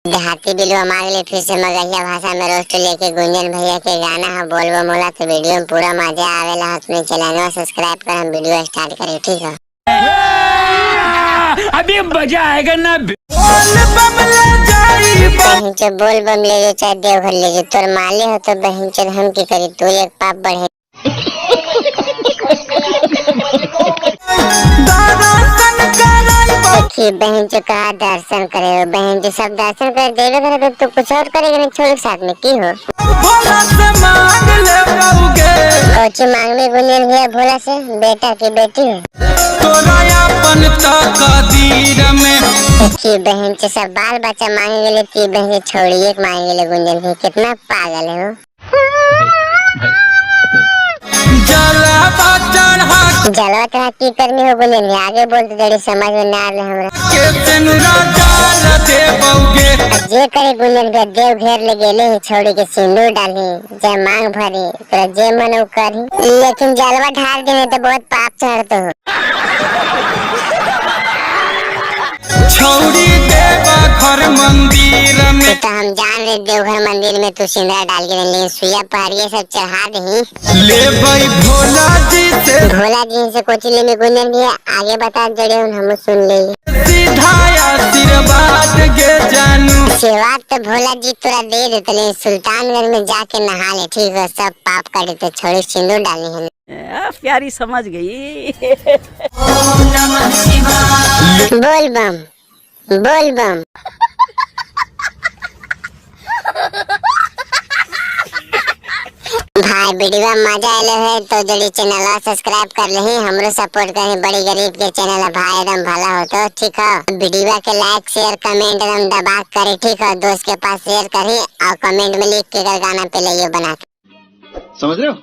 देहाती बिलवा मांग ले फिर से मगहिया भाषा में रोस्ट लेके गुंजन भैया के गाना है बोलबो मोला तो वीडियो में पूरा मजा आवेला। अपने चैनल को सब्सक्राइब कर हम वीडियो स्टार्ट करें, ठीक है। अभी मजा आएगा ना। बहन चो बोल बम ले जो चाहे देवघर ले जो, तोर माले हो तो बहन चो हम की करी, तू एक पाप बढ़े। बहन चो कहा दर्शन करे हो, बहन चो सब दर्शन कर देवे करे तो तू कुछ और करेगा नहीं, छोड़ साथ में की हो। कोची मांग में गुंजन भैया भोला से बेटा की बेटी हो। की बहन से सब बाल बच्चा मांगे गेले, की बहन छोड़ी एक मांगे गेले गुंजन भैया, कितना पागल है वो। जलवा चढ़ा की करनी हो गुंजन भैया, आगे बोलते जड़ी समझ में ना आ रहा हमरा। जे करे गुंजन भैया देव घेर ले गेले ही, छोड़ी के सिंदूर डाली जे मांग भरी तो जे मन उ करी, लेकिन जलवा ढाल देने तो बहुत पाप चढ़ते हो। छोड़ी देवा घर मंदिर में तो हम जान रहे देवघर मंदिर में तू सिंदूर डाल के ले सुइया पहाड़िया सब चढ़ा दही ले भाई भोला जी से कोचिले में गुंजन भैया आगे बता जड़े हम सुन ले। सीधा आशीर्वाद के जानू आशीर्वाद तो भोला जी तोरा दे देते, लेकिन सुल्तानगंज में जाके नहा ले, ठीक है। सब पाप करे तो छोड़ी सिंदूर डाली है। प्यारी समझ गई। बोल बम बोल बम। भाई वीडियो मजा आले है तो जल्दी चैनल सब्सक्राइब कर ले, हमरो सपोर्ट करे। बड़ी गरीब के चैनल भाई एकदम भला हो तो, ठीक है। वीडियो के लाइक शेयर कमेंट एकदम दबा करे, ठीक है। दोस्त के पास शेयर करी और कमेंट में लिख के गाना पे ले बना के। समझ रहे हो?